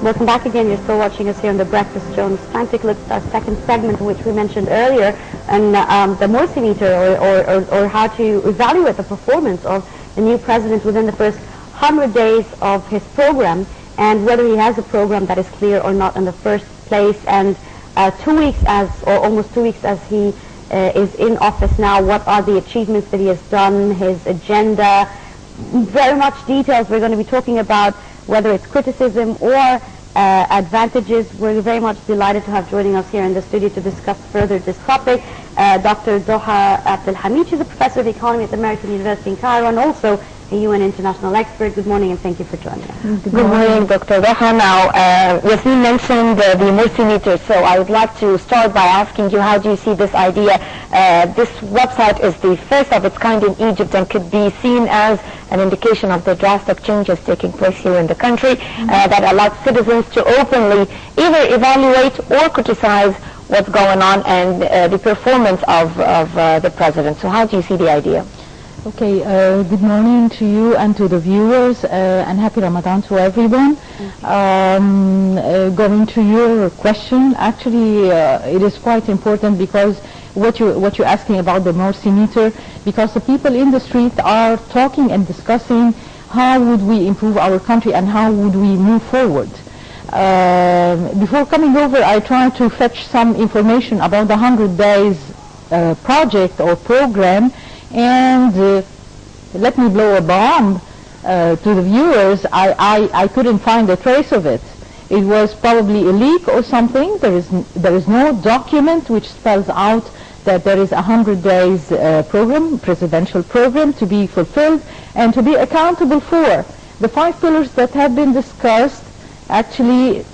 Welcome back again. You're still watching us here on The Breakfast Show. It's time to take a look at our second segment, which we mentioned earlier, and the Morsi meter, or how to evaluate the performance of the new president within the first 100 days of his program, and whether he has a program that is clear or not in the first place. And 2 weeks almost 2 weeks as he is in office now, what are the achievements that he has done, his agenda, very much details. We're going to be talking about whether it's criticism or advantages. We're very much delighted to have joining us here in the studio to discuss further this topic Dr. Doha Abdelhamid. She's a professor of economy at the American University in Cairo and also a UN international expert. Good morning and thank you for joining us. Good morning, Dr. Doha. Now, Yasmin mentioned the Morsi meter, so I would like to start by asking you, how do you see this idea? This website is the first of its kind in Egypt and could be seen as an indication of the drastic changes taking place here in the country that allows citizens to openly either evaluate or criticize what's going on and the performance of the president. So how do you see the idea? Okay, good morning to you and to the viewers, and happy Ramadan to everyone. Going to your question, actually it is quite important because what you're asking about the Morsi meter, because the people in the street are talking and discussing how would we improve our country and how would we move forward. Before coming over, I tried to fetch some information about the 100 days project or program, and let me blow a bomb to the viewers. I couldn't find a trace of it. It was probably a leak or something. There is no document which spells out that there is a 100 days program, presidential program, to be fulfilled and to be accountable for. The 5 pillars that have been discussed, actually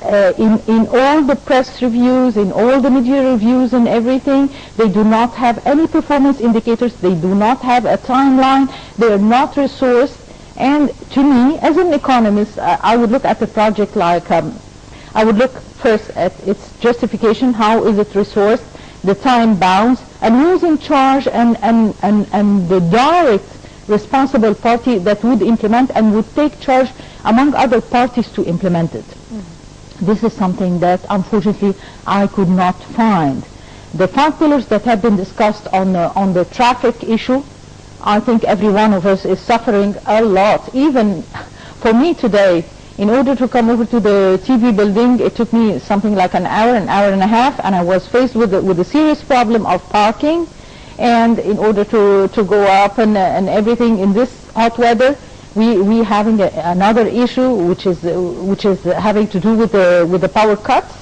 in all the press reviews, in all the media reviews and everything, they do not have any performance indicators, they do not have a timeline, they are not resourced. And to me, as an economist, I would look at the project like, I would look first at its justification, how is it resourced, the time bounds, and who's in charge, and the direct responsible party that would implement and would take charge among other parties to implement it. This is something that unfortunately I could not find. The 5 pillars that have been discussed on the traffic issue, I think every one of us is suffering a lot. Even for me today, in order to come over to the TV building, it took me something like an hour and a half, and I was faced with a serious problem of parking. And in order to go up and everything in this hot weather, we having another issue which is having to do with the power cuts,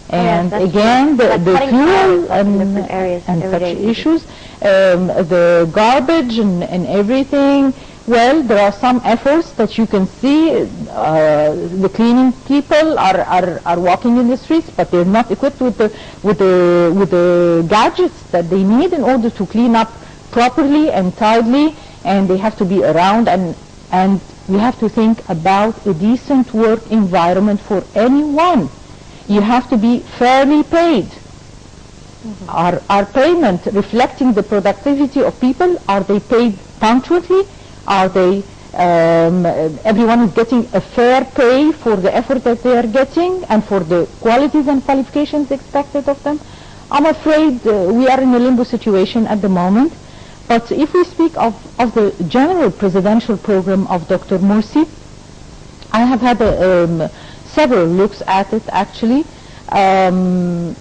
and again the fuel and such issues, the garbage and everything. Well, there are some efforts that you can see. The cleaning people are walking in the streets, but they're not equipped with the gadgets that they need in order to clean up properly and tidily, and they have to be around, and we have to think about a decent work environment for anyone. You have to be fairly paid. Are payment reflecting the productivity of people? Are they paid punctually? Are they, everyone is getting a fair pay for the effort that they are getting and for the qualities and qualifications expected of them? I'm afraid we are in a limbo situation at the moment. But if we speak of the general presidential program of Dr. Morsi, I have had several looks at it actually, and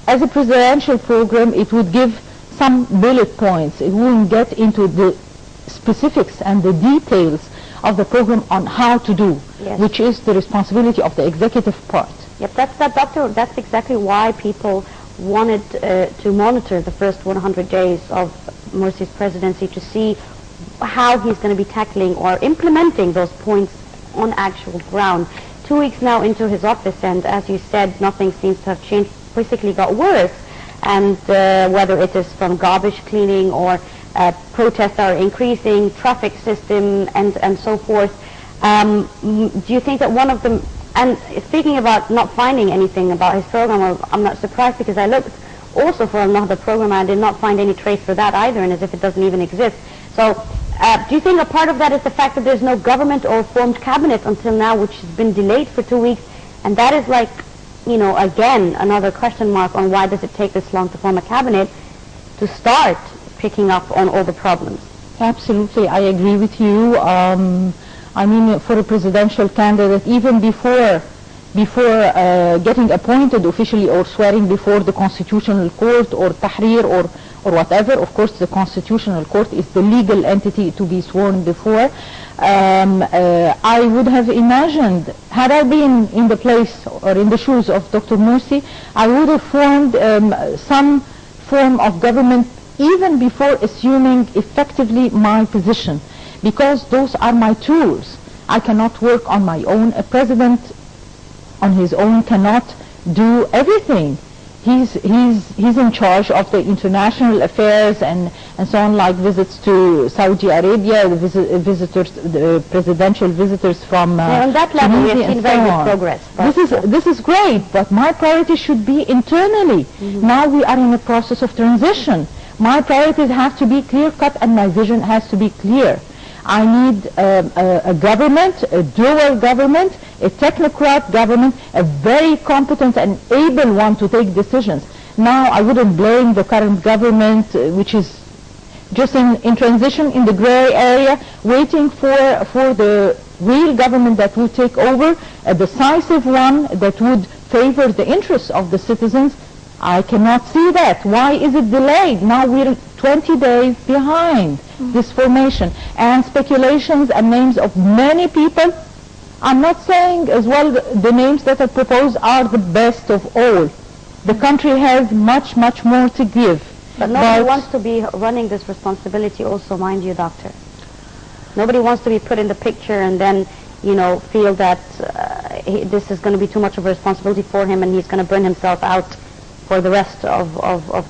as a presidential program it would give some bullet points. It wouldn't get into the specifics and the details of the program on how to do, which is the responsibility of the executive part. Yep, that's exactly why people wanted to monitor the first 100 days of Morsi's presidency, to see how he's going to be tackling or implementing those points on actual ground. 2 weeks now into his office, and as you said, nothing seems to have changed, basically got worse. And whether it is from garbage cleaning or protests are increasing, traffic system and so forth, do you think that one of them, and speaking about not finding anything about his program, I'm not surprised, because I looked also for another program and I did not find any trace for that either, and as if it doesn't even exist. So Do you think a part of that is the fact that there's no government or formed cabinet until now, which has been delayed for 2 weeks, and that is like, you know, again, another question mark on why does it take this long to form a cabinet to start picking up on all the problems? Absolutely, I agree with you. I mean, for a presidential candidate, even before getting appointed officially or swearing before the Constitutional Court or Tahrir or whatever, of course the Constitutional Court is the legal entity to be sworn before. I would have imagined, had I been in the place or in the shoes of Dr. Morsi, I would have formed some form of government even before assuming effectively my position, because those are my tools. I cannot work on my own. A president on his own cannot do everything. He's in charge of the international affairs and so on, like visits to Saudi Arabia, the presidential visitors from on that level, we have seen very good progress. This is great, but my priority should be internally. Now we are in a process of transition. My priorities have to be clear-cut and my vision has to be clear. I need a government, a dual government, a technocrat government, a very competent and able one to take decisions. Now, I wouldn't blame the current government, which is just in transition in the gray area, waiting for the real government that would take over, a decisive one that would favor the interests of the citizens. I cannot see that. Why is it delayed? Now we're 20 days behind this formation. And speculations and names of many people, I'm not saying as well the names that are proposed are the best of all. The country has much, much more to give. But nobody wants to be running this responsibility also, mind you, Doctor. Nobody wants to be put in the picture and then, you know, feel that this is going to be too much of a responsibility for him and he's going to burn himself out for the rest of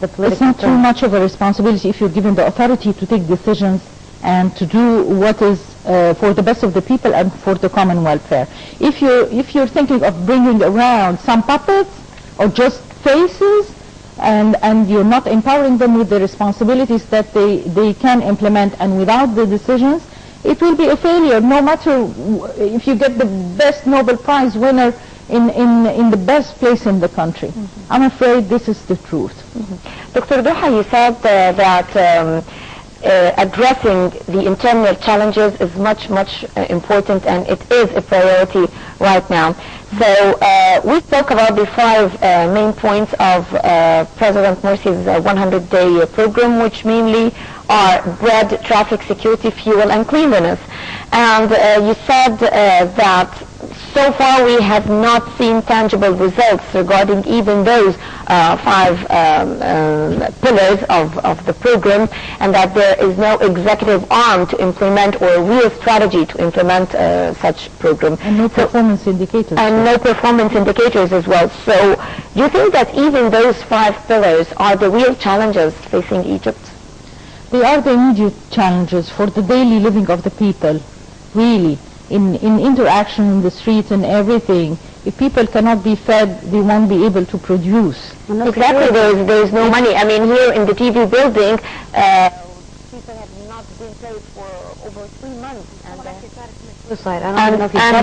the political It's not term. too much of a responsibility if you're given the authority to take decisions and to do what is for the best of the people and for the common welfare. If you're thinking of bringing around some puppets or just faces and you're not empowering them with the responsibilities that they can implement, and without the decisions, it will be a failure, no matter if you get the best Nobel Prize winner in the best place in the country. I'm afraid this is the truth. Dr. Duha, you said that addressing the internal challenges is much, much important, and it is a priority right now. So we spoke about the 5 main points of President Morsi's 100-day program, which mainly are bread, traffic security, fuel, and cleanliness. And you said that so far we have not seen tangible results regarding even those 5 pillars of the program, and that there is no executive arm to implement or real strategy to implement such program. And no performance indicators. And no performance indicators as well. So do you think that even those 5 pillars are the real challenges facing Egypt? They are the immediate challenges for the daily living of the people, really. In interaction in the streets and everything. If people cannot be fed, they won't be able to produce. Exactly, there is no money. I mean, here in the TV building, people have not been paid for over 3 months. And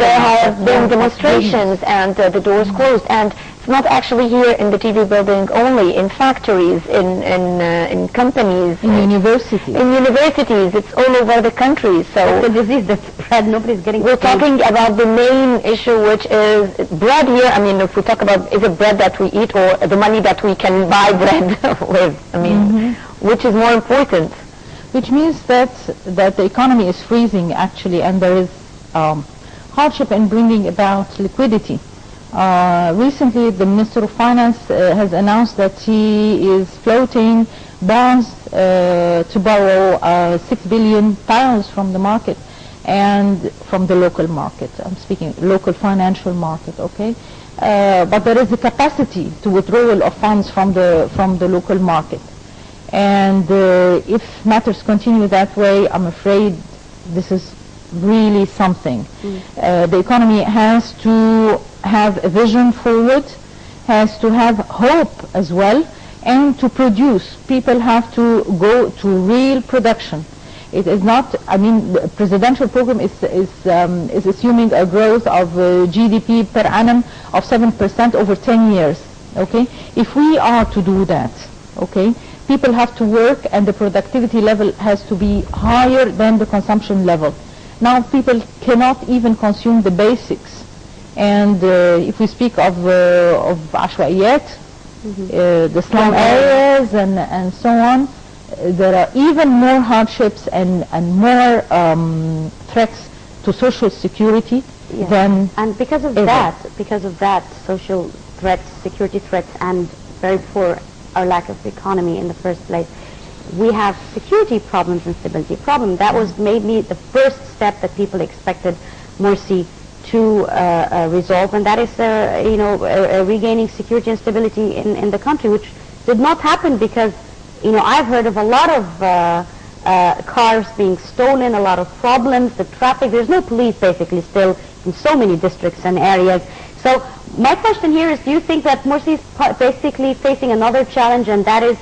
there have been demonstrations and the doors closed. And it's not actually here in the TV building only, in factories, in companies. In universities. In universities, it's all over the country. So the disease that's spread, nobody's getting. We're talking about the main issue, which is bread here. I mean, if we talk about is it bread that we eat or the money that we can buy bread with, I mean, which is more important? Which means that the economy is freezing, actually, and there is hardship in bringing about liquidity. Recently, the Minister of Finance has announced that he is floating bonds to borrow 6 billion pounds from the market and from the local market. I'm speaking local financial market, okay? But there is a capacity to withdrawal of funds from the local market. And if matters continue that way, I'm afraid this is really something. The economy has to have a vision forward, has to have hope as well, and to produce. People have to go to real production. It is not, I mean, the presidential program is assuming a growth of GDP per annum of 7% over 10 years, okay? If we are to do that, okay, people have to work and the productivity level has to be higher than the consumption level. Now people cannot even consume the basics. And if we speak of عشوائيات, the slum areas and so on, there are even more hardships and more threats to social security than and because of that social threats, security threats, and very poor our lack of economy in the first place, we have security problems and stability problem. That was maybe the first step that people expected Morsi to resolve, and that is regaining security and stability in the country, which did not happen because I've heard of a lot of cars being stolen, a lot of problems, the traffic. There's no police basically still in so many districts and areas. So my question here is, do you think that Morsi is basically facing another challenge, and that is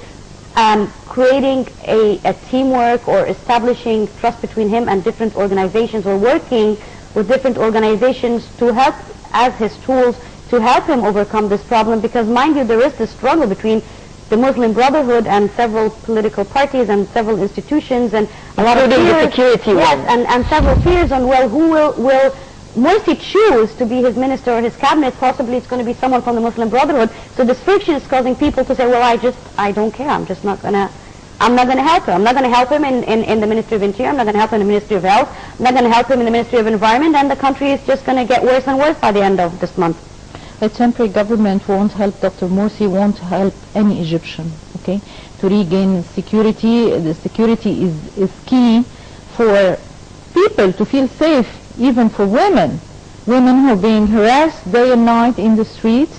creating a teamwork or establishing trust between him and different organizations, or working with different organizations to help as his tools to help him overcome this problem? Because mind you, there is this struggle between the Muslim Brotherhood and several political parties and several institutions, and a lot of fears, security and several fears on, well, who will Morsi choose to be his minister or his cabinet? Possibly it's going to be someone from the Muslim Brotherhood. So this friction is causing people to say, well, I don't care, I'm not going to help him. I'm not going to help him in the Ministry of Interior. I'm not going to help him in the Ministry of Health. I'm not going to help him in the Ministry of Environment, and the country is just going to get worse and worse by the end of this month. A temporary government won't help Dr. Morsi, won't help any Egyptian, okay? To regain security, the security is key for people to feel safe, even for women. Women who are being harassed day and night in the streets.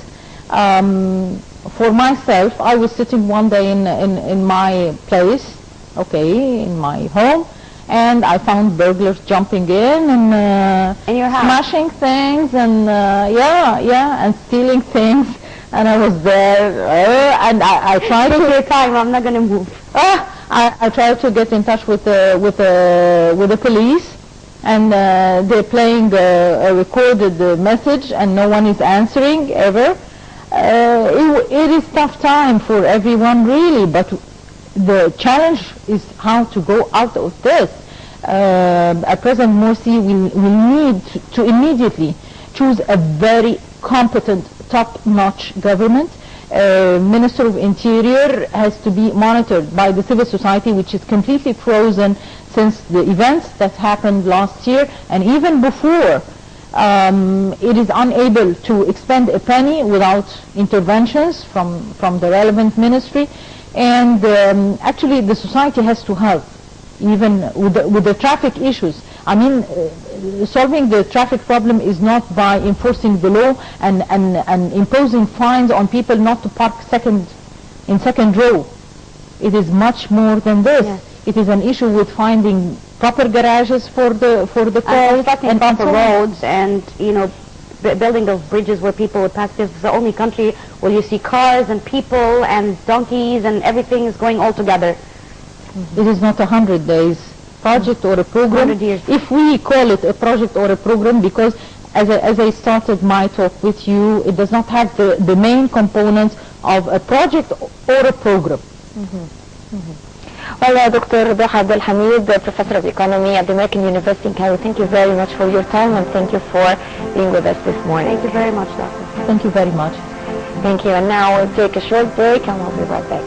For myself, I was sitting one day in my place, okay, in my home, and I found burglars jumping in and in your house, smashing things and and stealing things. And I was there, and I tried to. Take your time. I'm not going to move. I tried to get in touch with the police, and they're playing a recorded message, and no one is answering ever. It is tough time for everyone, really, but the challenge is how to go out of this. President Morsi will need to immediately choose a very competent, top-notch government. Minister of Interior has to be monitored by the civil society, which is completely frozen since the events that happened last year, and even before. It is unable to expend a penny without interventions from the relevant ministry, and actually the society has to help, even with the traffic issues. I mean, solving the traffic problem is not by enforcing the law and imposing fines on people not to park in second row. It is much more than this. Yes. It is an issue with finding proper garages for the cars and proper roads, and building those bridges where people would pass. This is the only country where you see cars and people and donkeys and everything is going all together. It is not 100 days project or a program. 100 years. If we call it a project or a program, because as I started my talk with you, it does not have the main components of a project or a program. Well, Dr. Doha Abdel Hamid, Professor of Economy at the American University in Cairo, thank you very much for your time, and thank you for being with us this morning. Thank you very much, Doctor. Thank you very much. Thank you. And now we'll take a short break, and we'll be right back.